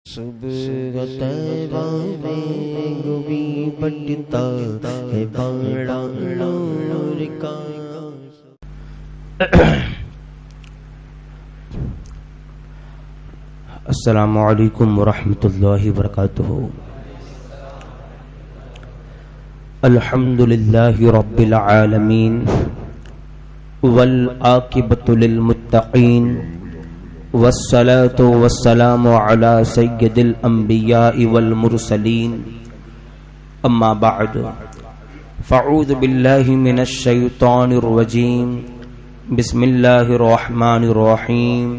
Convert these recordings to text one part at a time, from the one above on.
صبح طیبہ میں گوی بٹتا ہے باڑا نور کا۔ السلام علیکم ورحمۃ اللہ وبرکاتہ۔ الحمد للہ رب العالمین والعاقبۃ للمتقین والصلاة والسلام على سید الانبیاء والمرسلین، اما بعد فاعوذ باللہ من الشیطان الرجیم، بسم اللہ الرحمن الرحیم۔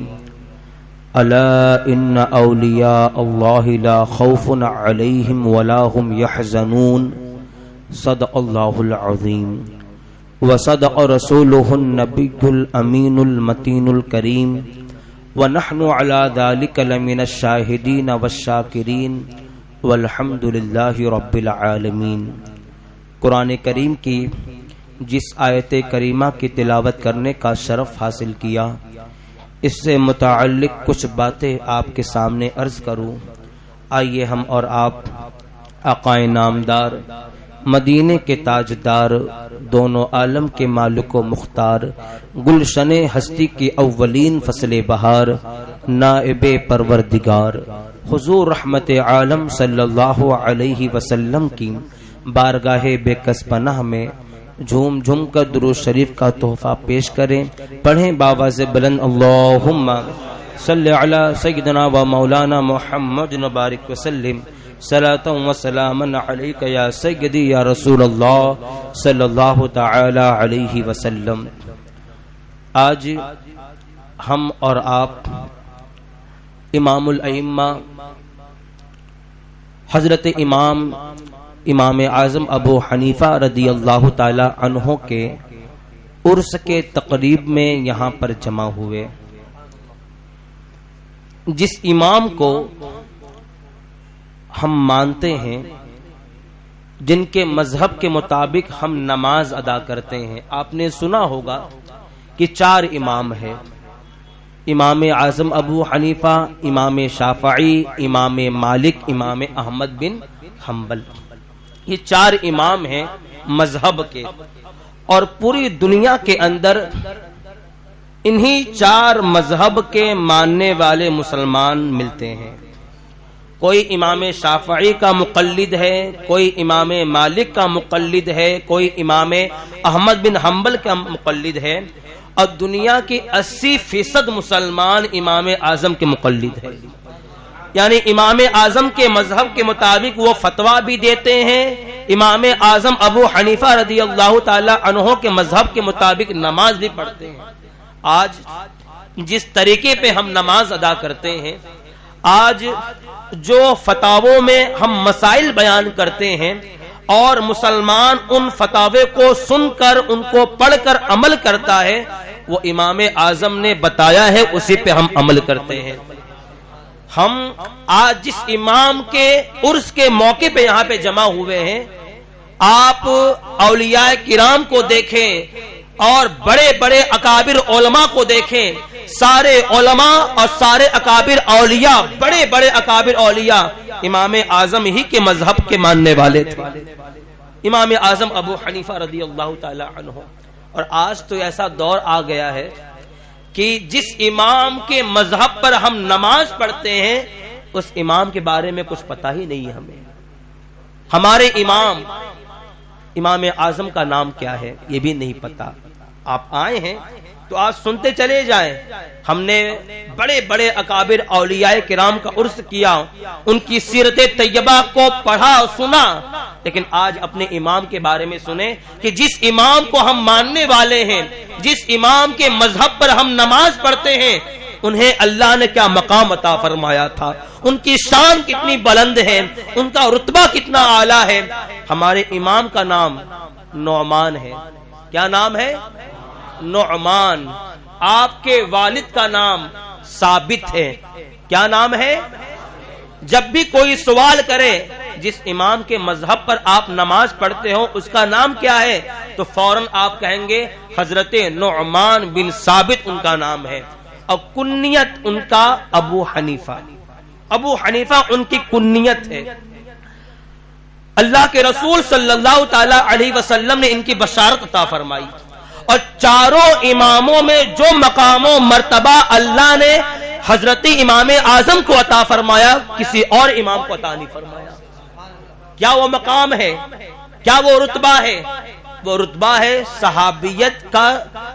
الا ان اولیاء اللہ لا خوف علیہم ولا هم يحزنون، صدق اللہ العظیم وصدق رسولہ النبی الامین المتین الکریم، ونحن على ذلك لمن الشاہدین والشاکرین والحمد للہ رب العالمین۔ قرآن کریم کی جس آیت کریمہ کی تلاوت کرنے کا شرف حاصل کیا، اس سے متعلق کچھ باتیں آپ کے سامنے عرض کروں۔ آئیے ہم اور آپ آقائے نامدار، مدینے کے تاجدار، دونوں عالم کے مالک و مختار، گلشن ہستی کی اولین فصل بہار، نائب پروردگار، حضور رحمت عالم صلی اللہ علیہ وسلم کی بارگاہ بے کس پناہ میں جھوم جھوم کر درود شریف کا تحفہ پیش کریں۔ پڑھیں باواز بلند، اللہم صلی علی سیدنا و مولانا محمد مبارک وسلم، صلاۃ و سلاما علیک یا سیدی یا رسول اللہ صلی اللہ تعالی علیہ وسلم۔ آج ہم اور آپ امام الائمہ حضرت امام اعظم ابو حنیفہ رضی اللہ تعالی عنہ کے عرس کے تقریب میں یہاں پر جمع ہوئے۔ جس امام کو ہم مانتے ہیں، جن کے مذہب کے مطابق ہم نماز ادا کرتے ہیں، آپ نے سنا ہوگا کہ 4 امام ہیں، امام اعظم ابو حنیفہ، امام شافعی، امام مالک، امام احمد بن حنبل۔ یہ 4 امام ہیں مذہب کے، اور پوری دنیا کے اندر انہی 4 مذہب کے ماننے والے مسلمان ملتے ہیں۔ کوئی امام شافعی کا مقلد ہے، کوئی امام مالک کا مقلد ہے، کوئی امام احمد بن حنبل کا مقلد ہے، اور دنیا کی 80% مسلمان امام اعظم کے مقلد ہے۔ یعنی امام اعظم کے مذہب کے مطابق وہ فتویٰ بھی دیتے ہیں، امام اعظم ابو حنیفہ رضی اللہ تعالی عنہ کے مذہب کے مطابق نماز بھی پڑھتے ہیں۔ آج جس طریقے پہ ہم نماز ادا کرتے ہیں، آج جو فتاووں میں ہم مسائل بیان کرتے ہیں، اور مسلمان ان فتاوے کو سن کر ان کو پڑھ کر عمل کرتا ہے، وہ امام اعظم نے بتایا ہے، اسی پہ ہم عمل کرتے ہیں۔ ہم آج جس امام کے عرس کے موقع پہ یہاں پہ جمع ہوئے ہیں، آپ اولیاء کرام کو دیکھیں اور بڑے بڑے اکابر علماء کو دیکھیں۔ سارے علماء اور سارے اکابر اولیاء، بڑے بڑے اکابر اولیاء امام اعظم ہی کے مذہب کے ماننے والے تھے، امام اعظم ابو حنیفہ رضی اللہ تعالی عنہ۔ اور آج تو ایسا دور آ گیا ہے کہ جس امام کے مذہب پر ہم نماز پڑھتے ہیں، اس امام کے بارے میں کچھ پتہ ہی نہیں ہے ہمیں۔ ہمارے امام اعظم کا نام کیا ہے یہ بھی نہیں پتا۔ آپ آئے ہیں تو آج سنتے چلے جائیں۔ ہم نے بڑے بڑے اکابر اولیاء کرام کا عرس کیا، ان کی سیرت طیبہ کو پڑھا سنا، لیکن آج اپنے امام کے بارے میں سنیں کہ جس امام کو ہم ماننے والے ہیں، جس امام کے مذہب پر ہم نماز پڑھتے ہیں، انہیں اللہ نے کیا مقام عطا فرمایا تھا، ان کی شان کتنی بلند ہے، ان کا رتبہ کتنا اعلیٰ ہے۔ ہمارے امام کا نام نعمان ہے۔ کیا نام ہے؟ نعمان۔ آپ کے والد کا نام ثابت ہے۔ کیا نام ہے؟ جب بھی کوئی سوال کرے جس امام کے مذہب پر آپ نماز پڑھتے ہو اس کا نام کیا ہے، تو فوراً آپ کہیں گے حضرت نعمان بن ثابت ان کا نام ہے، اور کنیت ان کا ابو حنیفہ۔ ابو حنیفہ ان کی کنیت ہے. اللہ کے رسول صلی اللہ تعالی علیہ وسلم نے ان کی بشارت عطا فرمائی, اور چاروں اماموں میں جو مقام و مرتبہ اللہ نے حضرت امام اعظم کو عطا فرمایا کسی اور امام کو عطا نہیں فرمایا. کیا وہ مقام ہے, کیا وہ رتبہ ہے؟ وہ رتبہ ہے صحابیت کا,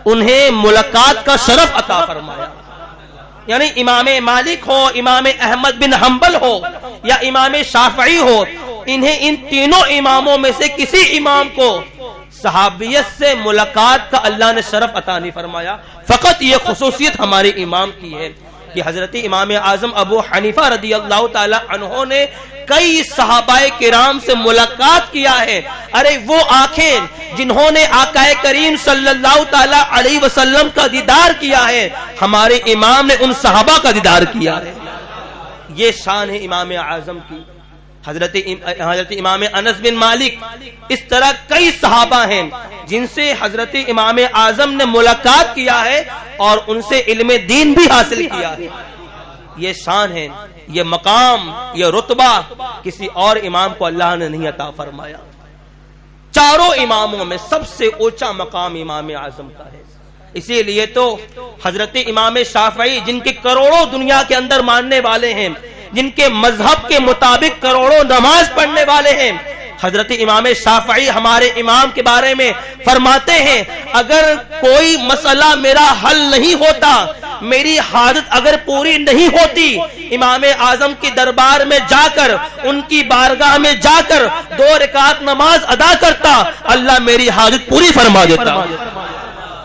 انہیں ملاقات کا شرف عطا فرمایا. یعنی امام مالک ہو, امام احمد بن حنبل ہو یا امام شافعی ہو, انہیں ان تینوں اماموں میں سے کسی امام کو صحابیت سے ملاقات کا اللہ نے شرف عطا نہیں فرمایا. فقط یہ خصوصیت ہمارے امام کی ہے کہ حضرت امام اعظم ابو حنیفہ رضی اللہ تعالی عنہ نے کئی صحابہ کرام سے ملاقات کیا ہے. ارے وہ آنکھیں جنہوں نے آقا کریم صلی اللہ تعالی علیہ وسلم کا دیدار کیا ہے, ہمارے امام نے ان صحابہ کا دیدار کیا ہے. یہ شان ہے امام اعظم کی. حضرت امام انس بن مالک, اس طرح کئی صحابہ ہیں جن سے حضرت امام اعظم نے ملاقات کیا ہے اور ان سے علم دین بھی حاصل کیا ہے. یہ شان ہے, یہ مقام, یہ رتبہ کسی اور امام کو اللہ نے نہیں عطا فرمایا. چاروں اماموں میں سب سے اونچا مقام امام اعظم کا ہے. اسی لیے تو حضرت امام شافعی جن کے کروڑوں دنیا کے اندر ماننے والے ہیں, جن کے مذہب کے مطابق کروڑوں نماز پڑھنے والے ہیں, حضرت امام شافعی ہمارے امام کے بارے میں فرماتے ہیں اگر کوئی مسئلہ میرا حل نہیں ہوتا, میری حاجت اگر پوری نہیں ہوتی, امام اعظم کے دربار میں جا کر, ان کی بارگاہ میں جا کر 2 رکعت نماز ادا کرتا, اللہ میری حاجت پوری فرما دیتا.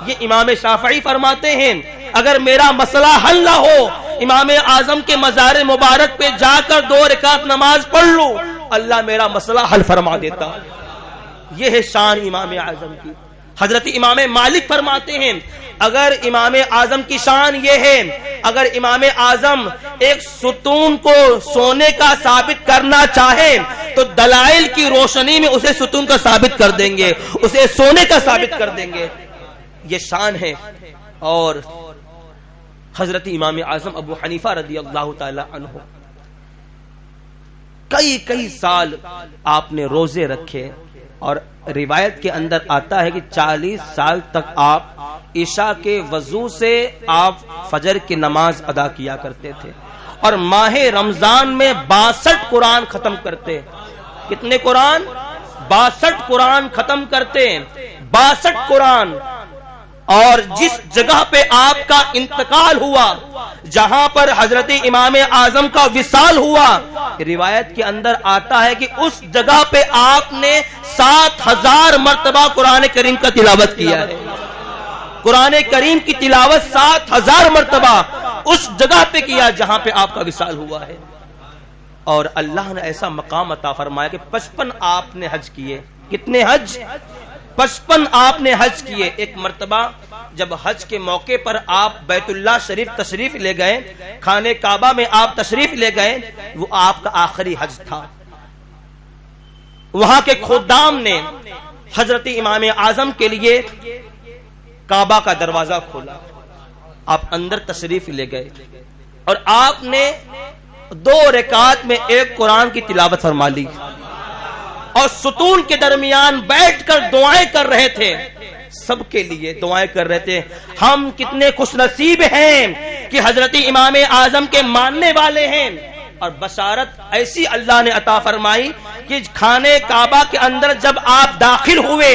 یہ امام شافعی فرماتے ہیں اگر میرا مسئلہ حل نہ ہو, امام اعظم کے مزار مبارک پہ جا کر 2 رکعت نماز پڑھ لوں, اللہ میرا مسئلہ حل فرما دیتا. یہ ہے شان امام اعظم کی. حضرت امام مالک فرماتے ہیں اگر امام اعظم کی شان یہ ہے, اگر امام اعظم ایک ستون کو سونے کا ثابت کرنا چاہیں تو دلائل کی روشنی میں اسے ستون کا ثابت کر دیں گے, اسے سونے کا ثابت کر دیں گے. یہ شان ہے. اور حضرت امام اعظم ابو حنیفہ رضی اللہ تعالی عنہ کئی سال آپ نے روزے رکھے, اور روایت کے اندر آتا ہے کہ 40 سال تک آپ عشاء کے وضو سے آپ فجر کی نماز ادا کیا کرتے تھے, اور ماہ رمضان میں 62 قرآن ختم کرتے. کتنے قرآن؟ 62 قرآن ختم کرتے, 62 قرآن. اور جس جگہ پہ آپ کا انتقال ہوا, جہاں پر حضرت امام اعظم کا وصال ہوا, روایت کے اندر آتا ہے کہ اس جگہ پہ آپ نے 7000 مرتبہ قرآن کریم کا تلاوت کیا ہے. قرآن کریم کی تلاوت 7000 مرتبہ اس جگہ پہ کیا جہاں پہ آپ کا وصال ہوا ہے. اور اللہ نے ایسا مقام عطا فرمایا کہ 55 آپ نے حج کیے. کتنے حج؟ 55 آپ نے حج کیے. ایک مرتبہ جب حج کے موقع پر آپ بیت اللہ شریف تشریف لے گئے, خانہ کعبہ میں آپ تشریف لے گئے, وہ آپ کا آخری حج تھا. وہاں کے خدام نے حضرت امام اعظم کے لیے کعبہ کا دروازہ کھولا, آپ اندر تشریف لے گئے, اور آپ نے 2 رکعت میں 1 قرآن کی تلاوت فرما لی, اور ستون کے درمیان بیٹھ کر دعائیں کر رہے تھے. سب کے لیے دعائیں کر رہے تھے. ہم کتنے خوش نصیب ہیں کہ حضرت امام اعظم کے ماننے والے ہیں. اور بشارت ایسی اللہ نے عطا فرمائی کہ خانہ کعبہ کے اندر جب آپ داخل ہوئے,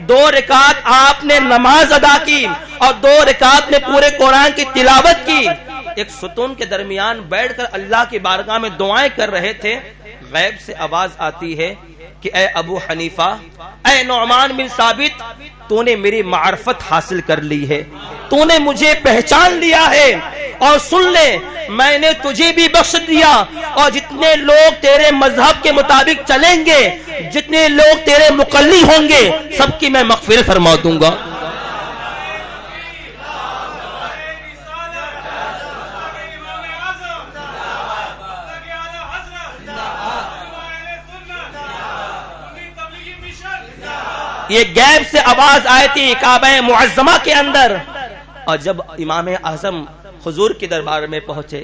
2 رکعت آپ نے نماز ادا کی, اور 2 رکعت میں پورے قرآن کی تلاوت کی. ایک ستون کے درمیان بیٹھ کر اللہ کی بارگاہ میں دعائیں کر رہے تھے. غیب سے آواز آتی ہے کہ اے ابو حنیفہ, اے نعمان بن ثابت, تو نے میری معرفت حاصل کر لی ہے, تو نے مجھے پہچان لیا ہے, اور سن لے میں نے تجھے بھی بخش دیا, اور جتنے لوگ تیرے مذہب کے مطابق چلیں گے, جتنے لوگ تیرے مقلد ہوں گے, سب کی میں مغفرت فرما دوں گا. یہ غیب سے آواز آئی تھی کعبہ معظمہ کے اندر, اور جب امام اعظم حضور کے دربار میں پہنچے,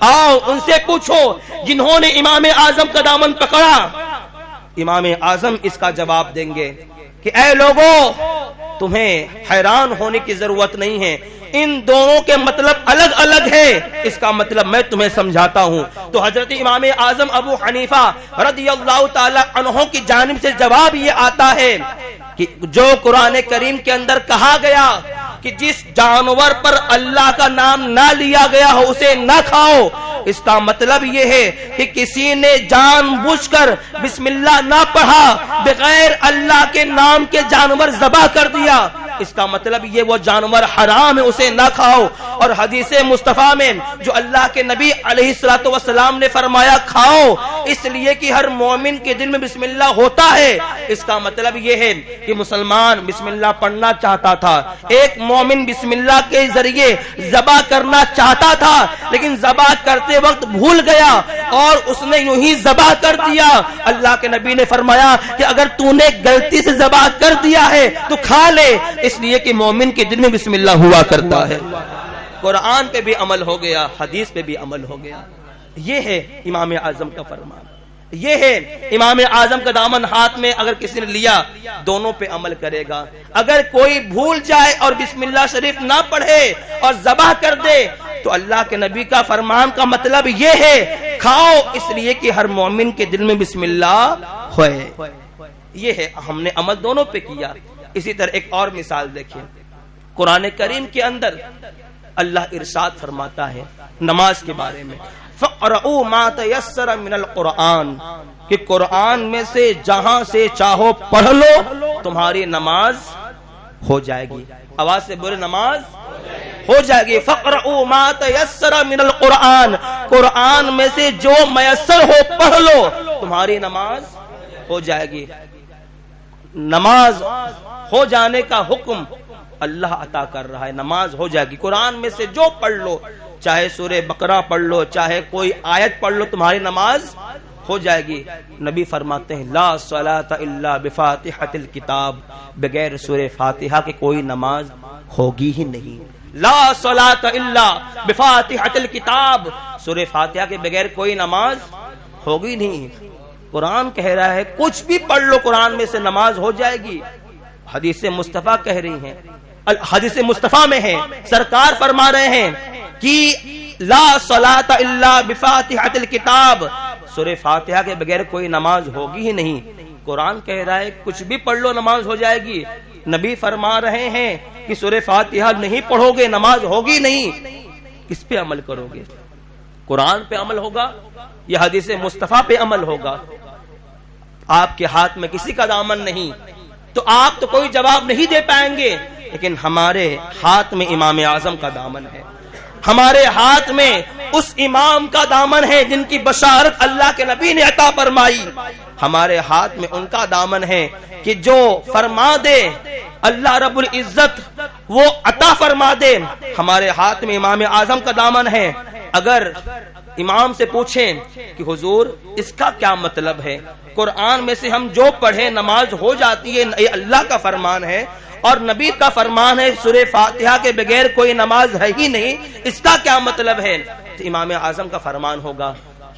آؤ ان سے پوچھو جنہوں نے امام اعظم کا دامن پکڑا. امام اعظم اس کا جواب دیں گے کہ اے لوگوں تمہیں حیران ہونے کی ضرورت نہیں ہے, ان دونوں کے مطلب الگ الگ ہے, اس کا مطلب میں تمہیں سمجھاتا ہوں. تو حضرت امام اعظم ابو حنیفہ رضی اللہ تعالی عنہ کی جانب سے جواب یہ آتا ہے کہ جو قرآن کریم کے اندر کہا گیا کہ جس جانور پر اللہ کا نام نہ لیا گیا ہو اسے نہ کھاؤ, اس کا مطلب یہ ہے کہ کسی نے جان بوجھ کر بسم اللہ نہ پڑھا, بغیر اللہ کے نام کے جانور ذبح کر دیا, اس کا مطلب یہ وہ جانور حرام ہے, اسے نہ کھاؤ. اور حدیث مصطفیٰ میں جو اللہ کے نبی علیہ الصلوۃ والسلام نے فرمایا کھاؤ اس لیے کہ ہر مومن کے دل میں بسم اللہ ہوتا ہے, اس کا مطلب یہ ہے کہ مسلمان بسم اللہ پڑھنا چاہتا تھا, ایک مومن بسم اللہ کے ذریعے ذبح کرنا چاہتا تھا لیکن ذبح کرتے وقت بھول گیا اور اس نے یوں ہی ذبح کر دیا. اللہ کے نبی نے فرمایا کہ اگر تو نے غلطی سے ذبح کر دیا ہے تو کھا لے, اس لیے کہ مومن کے دل میں بسم اللہ ہوا کرتا ہے. قرآن پہ بھی عمل ہو گیا, حدیث پہ بھی عمل ہو گیا. یہ ہے امام اعظم کا فرمان, یہ ہے امام اعظم کا دامن ہاتھ میں اگر کسی نے لیا دونوں پہ عمل کرے گا. اگر کوئی بھول جائے اور بسم اللہ شریف نہ پڑھے اور ذبح کر دے تو اللہ کے نبی کا فرمان کا مطلب یہ ہے کھاؤ, اس لیے کہ ہر مومن کے دل میں بسم اللہ ہوئے. یہ ہے ہم نے عمل دونوں پہ کیا. اسی طرح ایک اور مثال دیکھیں, قرآن کریم کے اندر اللہ ارشاد فرماتا ہے نماز کے بارے میں, فَقْرَؤُوا مَا تَيَسَّرَ مِنَ الْقُرْآنِ, کہ قرآن میں سے جہاں سے چاہو پڑھ لو تمہاری نماز ہو جائے گی. آواز سے بولے نماز ہو جائے گی. فَقْرَؤُوا مَا تَيَسَّرَ مِنَ الْقُرْآنِ, قرآن میں سے جو میسر ہو پڑھ لو تمہاری نماز ہو جائے گی. نماز ہو جانے کا حکم اللہ عطا کر رہا ہے, نماز ہو جائے گی. قرآن میں سے جو پڑھ لو, چاہے سورہ بقرہ پڑھ لو, چاہے کوئی آیت پڑھ لو, تمہاری نماز ہو جائے گی. نبی فرماتے ہیں لا صلاۃ الا بفاتحۃ الکتاب, بغیر سورہ فاتحہ کے کوئی نماز ہوگی ہی نہیں. لا صلاۃ الا بفاتحۃ الکتاب, سورہ فاتحہ کے بغیر کوئی نماز ہوگی نہیں. قرآن کہہ رہا ہے کچھ بھی پڑھ لو قرآن میں سے نماز ہو جائے گی. حدیث مصطفیٰ کہہ رہی ہیں, حدیث مصطفیٰ میں ہے سرکار فرما رہے ہیں کہ لا صلاۃ الا بفاتحۃ الکتاب, سورہ فاتحہ کے بغیر کوئی نماز ہوگی ہی نہیں. قرآن کہہ رہا ہے کچھ بھی پڑھ لو نماز ہو جائے گی. نبی فرما رہے ہیں کہ سورہ فاتحہ نہیں پڑھو گے نماز ہوگی نہیں. کس پہ عمل کرو گے؟ قرآن پہ عمل ہوگا یا حدیث مصطفیٰ پہ عمل ہوگا؟ آپ کے ہاتھ میں کسی کا دامن نہیں تو آپ تو کوئی جواب نہیں دے پائیں گے, لیکن ہمارے ہاتھ میں امام اعظم کا دامن ہے, ہمارے ہاتھ میں اس امام کا دامن ہے جن کی بشارت اللہ کے نبی نے عطا فرمائی. ہمارے ہاتھ میں ان کا دامن ہے کہ جو فرما دے اللہ رب العزت وہ عطا فرما دے. ہمارے ہاتھ میں امام اعظم کا دامن ہے. اگر امام سے پوچھیں کہ حضور اس کا کیا مطلب ہے, قرآن میں سے ہم جو پڑھیں نماز ہو جاتی ہے, یہ اللہ کا فرمان ہے اور نبی کا فرمان ہے سورہ فاتحہ کے بغیر کوئی نماز ہے ہی نہیں, اس کا کیا مطلب ہے؟ تو امام اعظم کا فرمان ہوگا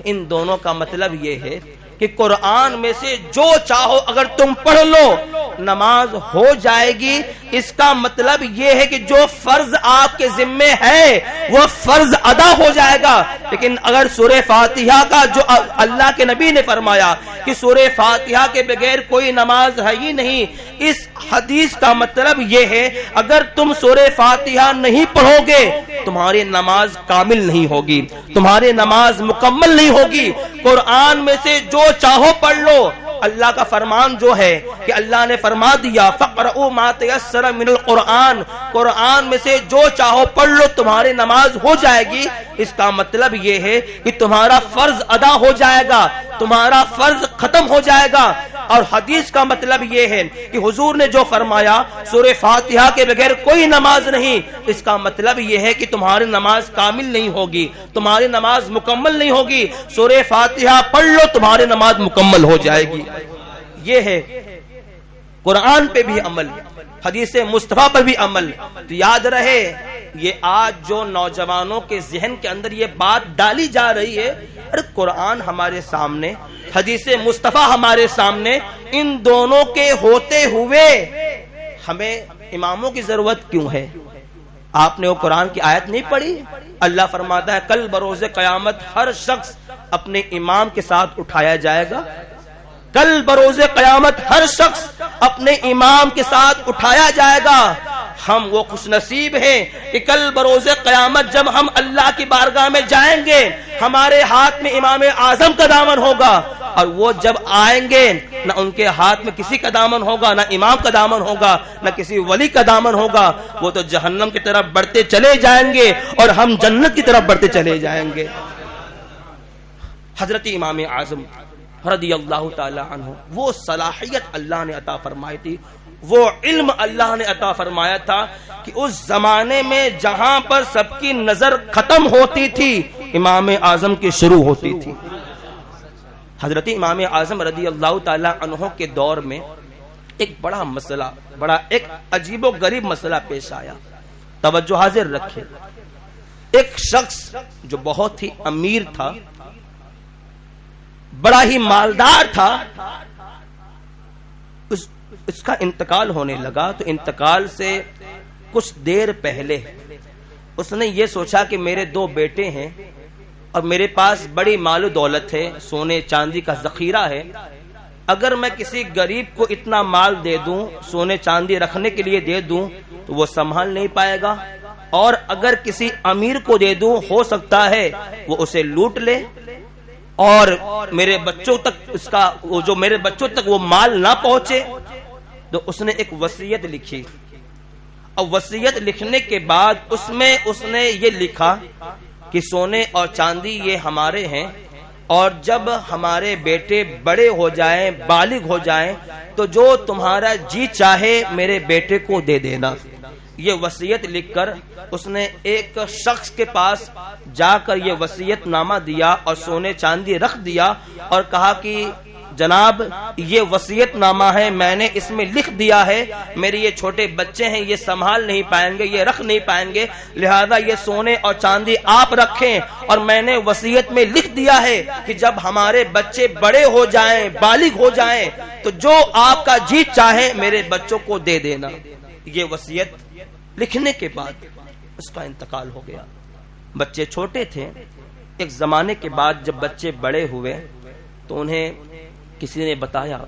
ان دونوں کا مطلب یہ ہے کہ قرآن میں سے جو چاہو اگر تم پڑھ لو نماز ہو جائے گی. اس کا مطلب یہ ہے کہ جو فرض آپ کے ذمے ہے وہ فرض ادا ہو جائے گا. لیکن اگر سورہ فاتحہ کا جو اللہ کے نبی نے فرمایا کہ سورہ فاتحہ کے بغیر کوئی نماز ہے ہی نہیں, اس حدیث کا مطلب یہ ہے اگر تم سورہ فاتحہ نہیں پڑھو گے تمہاری نماز کامل نہیں ہوگی, تمہاری نماز مکمل نہیں ہوگی. قرآن میں سے جو چاہو پڑھ لو. اللہ کا فرمان جو ہے کہ اللہ نے فرما دیا فَقْرَؤُوا مَا تَيَسَّرَ مِنَ الْقُرْآنِ, قرآن میں سے جو چاہو پڑھ لو تمہاری نماز ہو جائے گی. اس کا مطلب یہ ہے کہ تمہارا فرض ادا ہو جائے گا, تمہارا فرض ختم ہو جائے گا. اور حدیث کا مطلب یہ ہے کہ حضور نے جو فرمایا سورہ فاتحہ کے بغیر کوئی نماز نہیں, اس کا مطلب یہ ہے کہ تمہاری نماز کامل نہیں ہوگی, تمہاری نماز مکمل نہیں ہوگی. سورہ فاتحہ پڑھ لو تمہاری نماز مکمل ہو جائے گی. یہ ہے قرآن پہ بھی عمل, حدیث مصطفیٰ پر بھی عمل. تو یاد رہے یہ آج جو نوجوانوں کے ذہن کے اندر یہ بات ڈالی جا رہی ہے، ارے قرآن ہمارے سامنے، حدیث مصطفیٰ ہمارے سامنے، ان دونوں کے ہوتے ہوئے ہمیں اماموں کی ضرورت کیوں ہے؟ آپ نے وہ قرآن کی آیت نہیں پڑھی؟ اللہ فرماتا ہے کل بروز قیامت ہر شخص اپنے امام کے ساتھ اٹھایا جائے گا، کل بروز قیامت ہر شخص اپنے امام کے ساتھ اٹھایا جائے گا۔ ہم وہ خوش نصیب ہیں کہ کل بروز قیامت جب ہم اللہ کی بارگاہ میں جائیں گے، ہمارے ہاتھ میں امام اعظم کا دامن ہوگا، اور وہ جب آئیں گے نہ ان کے ہاتھ میں کسی کا دامن ہوگا، نہ امام کا دامن ہوگا، نہ کسی ولی کا دامن ہوگا، وہ تو جہنم کی طرف بڑھتے چلے جائیں گے اور ہم جنت کی طرف بڑھتے چلے جائیں گے۔ حضرت امام اعظم رضی اللہ تعالی عنہ، وہ صلاحیت اللہ نے عطا فرمائی تھی، وہ علم اللہ نے عطا فرمایا تھا کہ اس زمانے میں جہاں پر سب کی نظر ختم ہوتی تھی، امام اعظم کی شروع ہوتی تھی۔ حضرت امام اعظم رضی اللہ تعالی عنہ کے دور میں ایک بڑا مسئلہ، بڑا ایک عجیب و غریب مسئلہ پیش آیا، توجہ حاضر رکھے۔ ایک شخص جو بہت ہی امیر تھا، بڑا ہی مالدار تھا، اس کا انتقال ہونے لگا، تو انتقال سے کچھ دیر پہلے اس نے یہ سوچا کہ میرے دو بیٹے ہیں اور میرے پاس بڑی مال و دولت ہے، سونے چاندی کا ذخیرہ ہے، اگر میں کسی غریب کو اتنا مال دے دوں، سونے چاندی رکھنے کے لیے دے دوں تو وہ سنبھال نہیں پائے گا، اور اگر کسی امیر کو دے دوں ہو سکتا ہے وہ اسے لوٹ لے اور میرے بچوں تک اس کا جو میرے بچوں تک وہ مال نہ پہنچے۔ تو اس نے ایک وصیت لکھی، اور وصیت لکھنے کے بعد اس نے یہ لکھا کہ سونے اور چاندی یہ ہمارے ہیں، اور جب ہمارے بیٹے بڑے ہو جائیں، بالغ ہو جائیں، تو جو تمہارا جی چاہے میرے بیٹے کو دے دینا۔ یہ وصیت لکھ کر اس نے ایک شخص کے پاس جا کر یہ وصیت نامہ دیا اور سونے چاندی رکھ دیا، اور کہا کہ جناب یہ وصیت نامہ ہے، میں نے اس میں لکھ دیا ہے میرے یہ چھوٹے بچے ہیں، یہ سنبھال نہیں پائیں گے، یہ رکھ نہیں پائیں گے، لہذا یہ سونے اور چاندی آپ رکھیں، اور میں نے وصیت میں لکھ دیا ہے کہ جب ہمارے بچے بڑے ہو جائیں، بالغ ہو جائیں، تو جو آپ کا جی چاہے میرے بچوں کو دے دینا۔ یہ وصیت لکھنے کے بعد اس کا انتقال ہو گیا۔ بچے چھوٹے تھے، ایک زمانے کے بعد جب بچے بڑے ہوئے تو انہیں کسی نے بتایا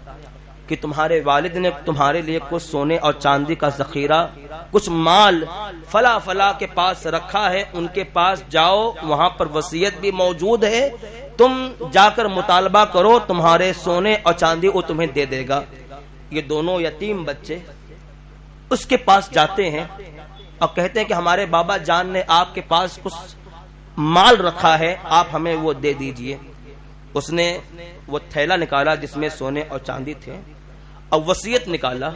کہ تمہارے والد نے تمہارے لیے کچھ سونے اور چاندی کا ذخیرہ، کچھ مال فلا فلا کے پاس رکھا ہے، ان کے پاس جاؤ، وہاں پر وصیت بھی موجود ہے، تم جا کر مطالبہ کرو، تمہارے سونے اور چاندی وہ تمہیں دے دے گا۔ یہ دونوں یتیم بچے اس کے پاس جاتے ہیں اور کہتے ہیں کہ ہمارے بابا جان نے آپ کے پاس کچھ مال رکھا ہے، آپ ہمیں وہ دے دیجئے۔ اس نے وہ تھیلا نکالا جس میں سونے اور چاندی تھے، اور وصیت نکالا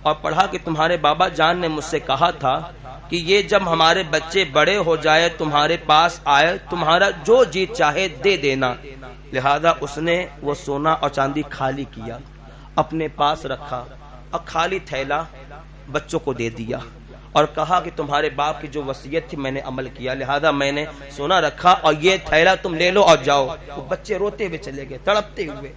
اور پڑھا کہ تمہارے بابا جان نے مجھ سے کہا تھا کہ یہ جب ہمارے بچے بڑے ہو جائے تمہارے پاس آئے، تمہارا جو جی چاہے دے دینا۔ لہذا اس نے وہ سونا اور چاندی خالی کیا، اپنے پاس رکھا، اور خالی تھیلا بچوں کو دے دیا، اور کہا کہ تمہارے باپ کی جو وصیت تھی میں نے عمل کیا، لہذا میں نے سونا رکھا اور یہ تھیلا تم لے لو اور جاؤ۔ وہ بچے روتے ہوئے چلے گئے، تڑپتے ہوئے۔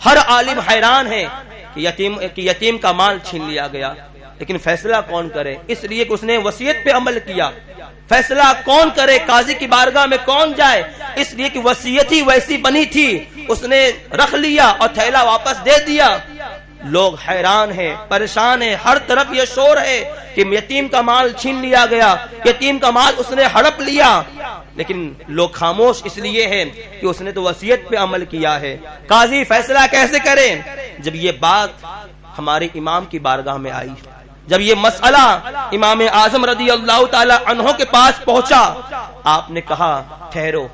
ہر عالم حیران ہے کہ یتیم کا مال چھین لیا گیا، لیکن فیصلہ کون کرے؟ اس لیے کہ اس نے وصیت پہ عمل کیا۔ فیصلہ کون کرے؟ قاضی کی بارگاہ میں کون جائے؟ اس لیے کہ وصیت ہی ویسی بنی تھی، اس نے رکھ لیا اور تھیلا واپس دے دیا۔ لوگ حیران ہیں، پریشان ہیں، ہر طرف یہ شور ہے کہ یتیم کا مال چھین لیا گیا، یتیم کا مال اس نے ہڑپ لیا، لیکن لوگ خاموش اس لیے ہیں کہ اس نے تو وصیت پہ عمل کیا ہے۔ قاضی فیصلہ کیسے کریں؟ جب یہ بات ہمارے امام کی بارگاہ میں آئی، جب یہ مسئلہ امام اعظم رضی اللہ تعالی عنہ کے پاس پہنچا، آپ نے کہا ٹھہرو،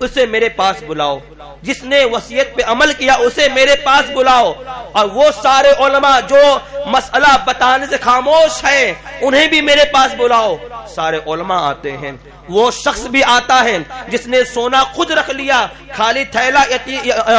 اسے میرے پاس بلاؤ، جس نے وصیت پہ عمل کیا اسے میرے پاس بلاؤ۔ اور وہ سارے علماء جو مسئلہ بتانے سے خاموش ہے، انہیں بھی میرے پاس بلاؤ۔ سارے علماء آتے ہیں، وہ شخص بھی آتا ہے جس نے سونا خود رکھ لیا، خالی تھیلا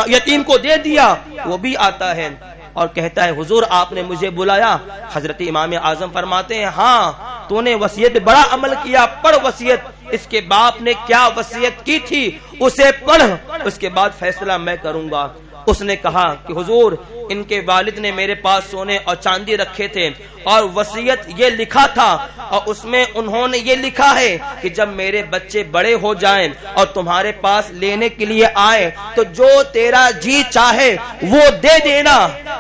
یتیم کو دے دیا، وہ بھی آتا ہے اور کہتا ہے حضور آپ نے مجھے بلایا۔ حضرت امام اعظم فرماتے ہیں ہاں تو نے وصیت بڑا عمل کیا، پڑھ وصیت، اس کے باپ نے کیا وصیت کی تھی اسے پڑھ، اس کے بعد فیصلہ میں کروں گا۔ اس نے کہا کہ حضور ان کے والد نے میرے پاس سونے اور چاندی رکھے تھے اور وصیت یہ لکھا تھا، اور اس میں انہوں نے یہ لکھا ہے کہ جب میرے بچے بڑے ہو جائیں اور تمہارے پاس لینے کے لیے آئے تو جو تیرا جی چاہے وہ دے دینا۔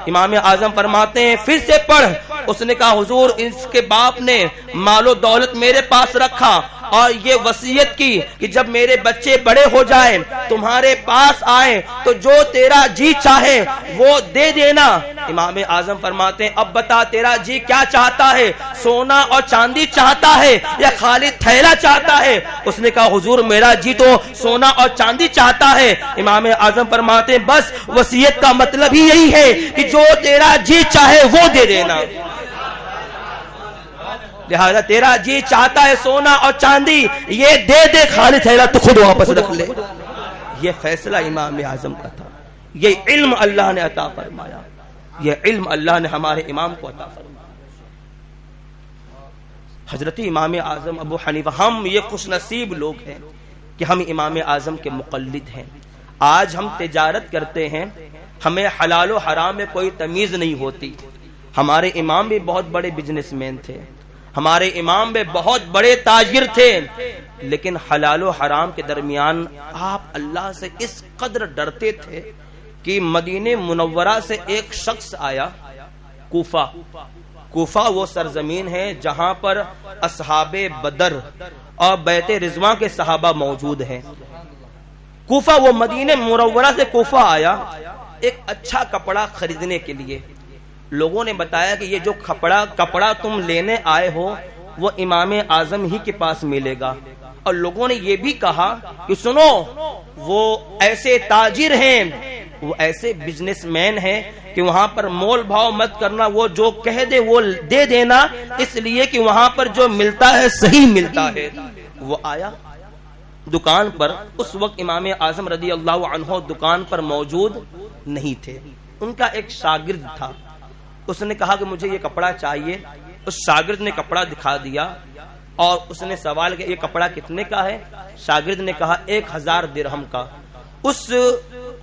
امام اعظم فرماتے ہیں پھر سے پڑھ۔ اس نے کہا حضور اس کے باپ نے مال و دولت میرے پاس رکھا اور یہ وصیت کی کہ جب میرے بچے بڑے ہو جائیں تمہارے پاس آئیں تو جو تیرا جی چاہے وہ دے دینا۔ امام اعظم فرماتے ہیں اب بتا تیرا جی کیا چاہتا ہے، سونا اور چاندی چاہتا ہے یا خالی تھیلا چاہتا ہے؟ اس نے کہا حضور میرا جی تو سونا اور چاندی چاہتا ہے۔ امام اعظم فرماتے ہیں بس وصیت کا مطلب ہی یہی ہے کہ جو تیرا جی چاہے وہ دے دینا، لہذا تیرا جی چاہتا ہے سونا اور چاندی یہ دے دے، خالی تھیلا تو خود واپس رکھ لے۔ یہ فیصلہ امام اعظم کا تھا، یہ علم اللہ نے عطا فرمایا، یہ علم اللہ نے ہمارے امام کو عطا فرمایا۔ حضرت امام اعظم ابو حنیفہ، ہم یہ خوش نصیب لوگ ہیں کہ ہم امام اعظم کے مقلد ہیں۔ آج ہم تجارت کرتے ہیں، ہمیں حلال و حرام میں کوئی تمیز نہیں ہوتی۔ ہمارے امام بھی بہت بڑے بزنس مین تھے، ہمارے امام بھی بہت بڑے تاجر تھے، لیکن حلال و حرام کے درمیان آپ اللہ سے اس قدر ڈرتے تھے کہ مدینہ منورہ سے ایک شخص آیا، کوفہ وہ سرزمین ہے جہاں پر اصحاب بدر اور بیت رضوان کے صحابہ موجود ہیں۔ کوفہ، وہ مدینہ منورہ سے کوفہ آیا ایک اچھا کپڑا خریدنے کے لیے۔ لوگوں نے بتایا کہ یہ جو کپڑا تم لینے آئے ہو وہ امام اعظم ہی کے پاس ملے گا، اور لوگوں نے یہ بھی کہا کہ سنو وہ ایسے تاجر ہیں، وہ ایسے بزنس مین ہیں کہ وہاں پر مول بھاؤ مت کرنا، وہ جو کہہ دے وہ دے دینا، اس لیے کہ وہاں پر جو ملتا ہے صحیح ملتا ہے۔ وہ آیا دکان پر، اس وقت امام اعظم رضی اللہ عنہ دکان پر موجود نہیں تھے، ان کا ایک شاگرد تھا۔ اس نے کہا کہ مجھے یہ کپڑا چاہیے۔ اس شاگرد نے کپڑا دکھا دیا اور اس نے سوال کیا یہ کپڑا کتنے کا ہے؟ شاگرد نے کہا 1000 درہم کا۔ اس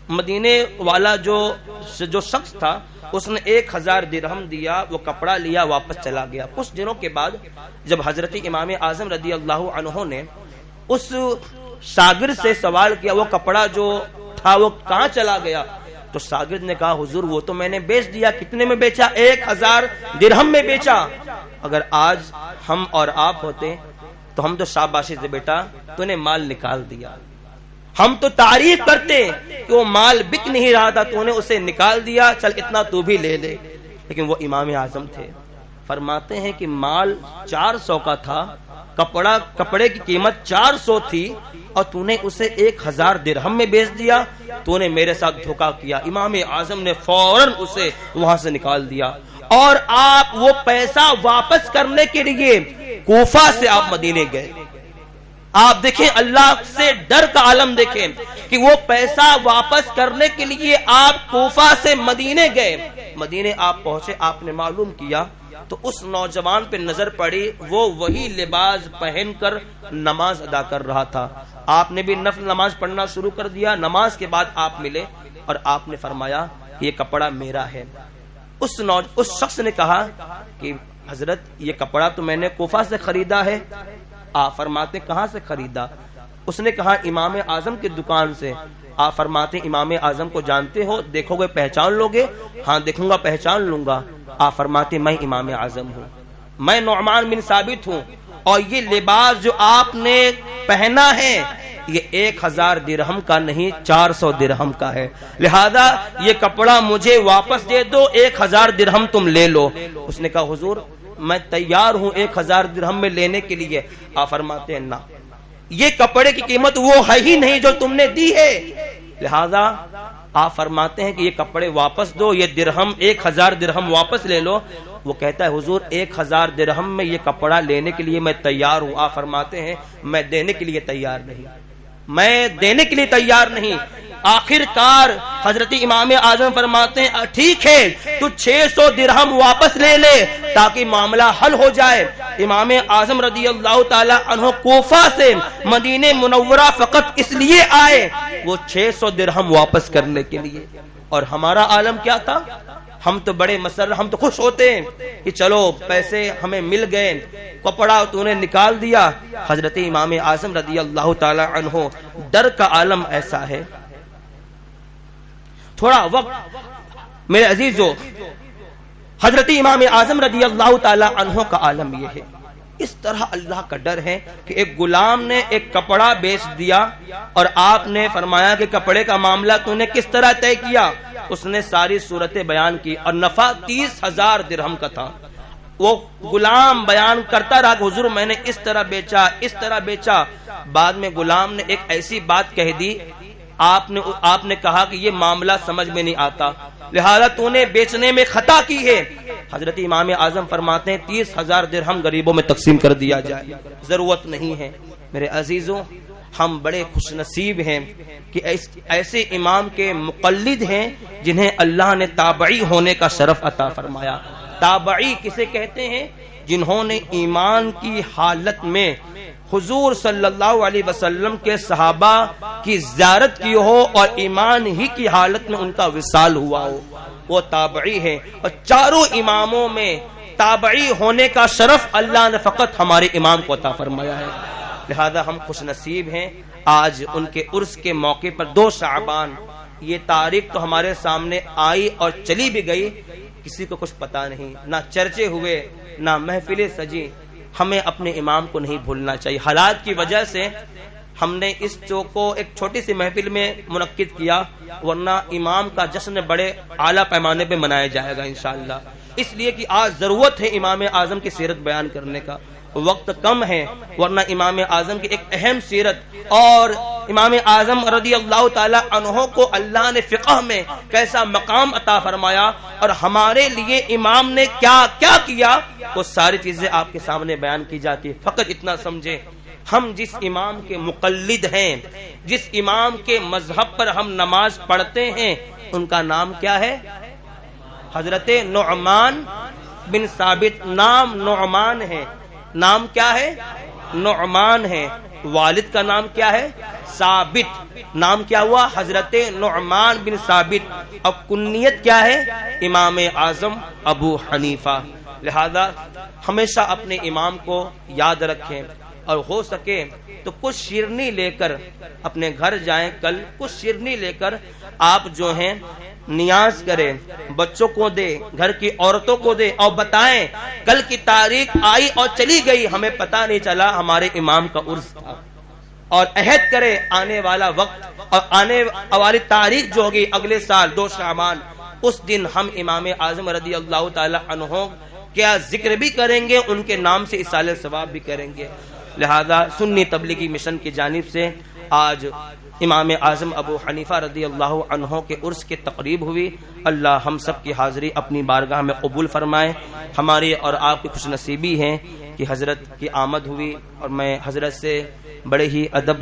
مدینے والا جو شخص تھا اس نے 1000 درہم دیا، وہ کپڑا لیا، واپس چلا گیا۔ کچھ دنوں کے بعد جب حضرت امام اعظم رضی اللہ عنہ نے اس شاگرد سے سوال کیا وہ کپڑا جو تھا وہ کہاں چلا گیا، تو شاگرد نے کہا حضور وہ تو میں نے بیچ دیا۔ کتنے میں بیچا؟ 1000 درہم میں بیچا۔ اگر آج ہم اور آپ ہوتے تو ہم تو شاباشی سے بیٹا تو نے مال نکال دیا، ہم تو تعریف کرتے کہ وہ مال بک نہیں رہا تھا تو نے اسے نکال دیا، چل اتنا تو بھی لے لے۔ لیکن وہ امام اعظم تھے، فرماتے ہیں کہ مال 400 کا تھا، کپڑے کی قیمت 400 تھی اور تو نے اسے 1000 درہم میں بیچ دیا، تو نے میرے ساتھ دھوکا کیا۔ امام اعظم نے فوراً اسے وہاں سے نکال دیا اور آپ وہ پیسہ واپس کرنے کے لیے کوفہ سے آپ مدینے گئے۔ آپ دیکھیں اللہ سے ڈر کا عالم دیکھیں کہ وہ پیسہ واپس کرنے کے لیے آپ کوفہ سے مدینے گئے۔ مدینے آپ پہنچے، آپ نے معلوم کیا تو اس نوجوان پہ نظر پڑی، وہ وہی لباس پہن کر نماز ادا کر رہا تھا۔ آپ نے بھی نفل نماز پڑھنا شروع کر دیا۔ نماز کے بعد آپ ملے اور آپ نے فرمایا یہ کپڑا میرا ہے۔ اس شخص نے کہا کہ حضرت یہ کپڑا تو میں نے کوفہ سے خریدا ہے۔ آپ فرماتے کہاں سے خریدا؟ اس نے کہا امام اعظم کی دکان سے۔ آپ فرماتے امام اعظم کو جانتے ہو؟ دیکھو گے پہچان لوگے؟ ہاں دیکھوں گا، پہچان لوں گا۔ آپ فرماتے میں امام اعظم ہوں، میں نعمان بن ثابت ہوں، اور یہ لباس جو آپ نے پہنا ہے یہ 1000 درہم کا نہیں 400 درہم کا ہے، لہذا یہ کپڑا مجھے واپس دے دو، 1000 درہم تم لے لو۔ اس نے کہا حضور میں تیار ہوں 1000 درہم میں لینے کے لیے۔ آپ فرماتے ہیں نہ، یہ کپڑے کی قیمت وہ ہے ہی نہیں جو تم نے دی ہے، لہذا آپ فرماتے ہیں کہ یہ کپڑے واپس دو، یہ درہم 1000 درہم واپس لے لو۔ وہ کہتا ہے حضور 1000 درہم میں یہ کپڑا لینے کے لیے میں تیار ہوں۔ آپ فرماتے ہیں میں دینے کے لیے تیار نہیں، میں دینے کے لیے تیار نہیں۔ آخر کار حضرت امام اعظم فرماتے ہیں ٹھیک ہے تو 600 درہم واپس لے لے تاکہ معاملہ حل ہو جائے۔ امام اعظم رضی اللہ تعالی عنہ کوفہ سے مدینہ منورہ فقط اس لیے آئے وہ 600 درہم واپس کرنے کے لیے۔ اور ہمارا عالم کیا تھا؟ ہم تو بڑے مسرر، ہم تو خوش ہوتے ہیں کہ چلو پیسے ہمیں مل گئے، کپڑا تو نے نکال دیا۔ حضرت امام اعظم رضی اللہ تعالی عنہ ڈر کا عالم ایسا ہے۔ تھوڑا وقت میرے عزیزو، حضرت امام اعظم رضی اللہ تعالی عنہ کا عالم یہ ہے، اس طرح اللہ کا ڈر ہے کہ ایک غلام نے ایک کپڑا بیچ دیا اور آپ نے فرمایا کہ کپڑے کا معاملہ تو نے کس طرح طے کیا؟ اس نے ساری صورتیں بیان کی اور نفع 30,000 درہم کا تھا۔ وہ غلام بیان کرتا رہا کہ حضور میں نے اس طرح بیچا، اس طرح بیچا۔ بعد میں غلام نے ایک ایسی بات کہہ دی، آپ نے کہا کہ یہ معاملہ سمجھ میں نہیں آتا، لہذا تو نے بیچنے میں خطا کی ہے۔ حضرت امام اعظم فرماتے ہیں 30,000 درہم غریبوں میں تقسیم کر دیا جائے، ضرورت نہیں ہے۔ میرے عزیزوں، ہم بڑے خوش نصیب ہیں کہ ایسے امام کے مقلد ہیں جنہیں اللہ نے تابعی ہونے کا شرف عطا فرمایا۔ تابعی کسے کہتے ہیں؟ جنہوں نے ایمان کی حالت میں حضور صلی اللہ علیہ وسلم کے صحابہ کی زیارت کی ہو اور ایمان ہی کی حالت میں ان کا وصال ہوا ہو، وہ تابعی ہے۔ اور چاروں اماموں میں تابعی ہونے کا شرف اللہ نے فقط ہمارے امام کو عطا فرمایا ہے، لہذا ہم خوش نصیب ہیں۔ آج ان کے عرس کے موقع پر 2 شعبان، یہ تاریخ تو ہمارے سامنے آئی اور چلی بھی گئی، کسی کو کچھ پتا نہیں، نہ چرچے ہوئے نہ محفلیں سجی۔ ہمیں اپنے امام کو نہیں بھولنا چاہیے۔ حالات کی وجہ سے ہم نے اس چوک کو ایک چھوٹی سی محفل میں منعقد کیا، ورنہ امام کا جشن بڑے اعلیٰ پیمانے پہ منایا جائے گا انشاءاللہ، اس لیے کہ آج ضرورت ہے امام اعظم کی سیرت بیان کرنے کا، وقت کم ہے، ورنہ امام اعظم کی ایک اہم سیرت، اور امام اعظم رضی اللہ تعالی عنہ کو اللہ نے فقہ میں کیسا مقام عطا فرمایا اور ہمارے لیے امام نے کیا کیا کیا، وہ ساری چیزیں آپ کے سامنے بیان کی جاتی ہے۔ فقط اتنا سمجھے، ہم جس امام کے مقلد ہیں، جس امام کے مذہب پر ہم نماز پڑھتے ہیں، ان کا نام کیا ہے؟ حضرت نعمان بن ثابت۔ نام نعمان ہے، نام کیا ہے؟ نعمان ہے۔ والد کا نام کیا ہے؟ ثابت۔ نام کیا ہوا؟ حضرت نعمان بن ثابت۔ اب کنیت کیا ہے؟ امام اعظم ابو حنیفہ۔ لہذا ہمیشہ اپنے امام کو یاد رکھیں، اور ہو سکے تو کچھ شیرنی لے کر اپنے گھر جائیں، کل کچھ شیرنی لے کر آپ جو ہیں نیاز کریں، بچوں کو دے، گھر کی عورتوں کو دے، اور بتائیں کل کی تاریخ آئی اور چلی گئی، ہمیں پتہ نہیں چلا ہمارے امام کا عرس تھا، اور عہد کرے آنے والا وقت اور آنے والی تاریخ جو ہوگی اگلے سال 2 شعبان، اس دن ہم امام اعظم رضی اللہ تعالی عنہ کیا ذکر بھی کریں گے، ان کے نام سے اصالہ ثواب بھی کریں گے۔ لہذا سنی تبلیغی مشن کی جانب سے آج امام اعظم ابو حنیفہ رضی اللہ عنہ کے عرس کی تقریب ہوئی۔ اللہ ہم سب کی حاضری اپنی بارگاہ میں قبول فرمائے۔ ہماری اور آپ کی خوش نصیبی ہے کہ حضرت کی آمد ہوئی، اور میں حضرت سے بڑے ہی ادب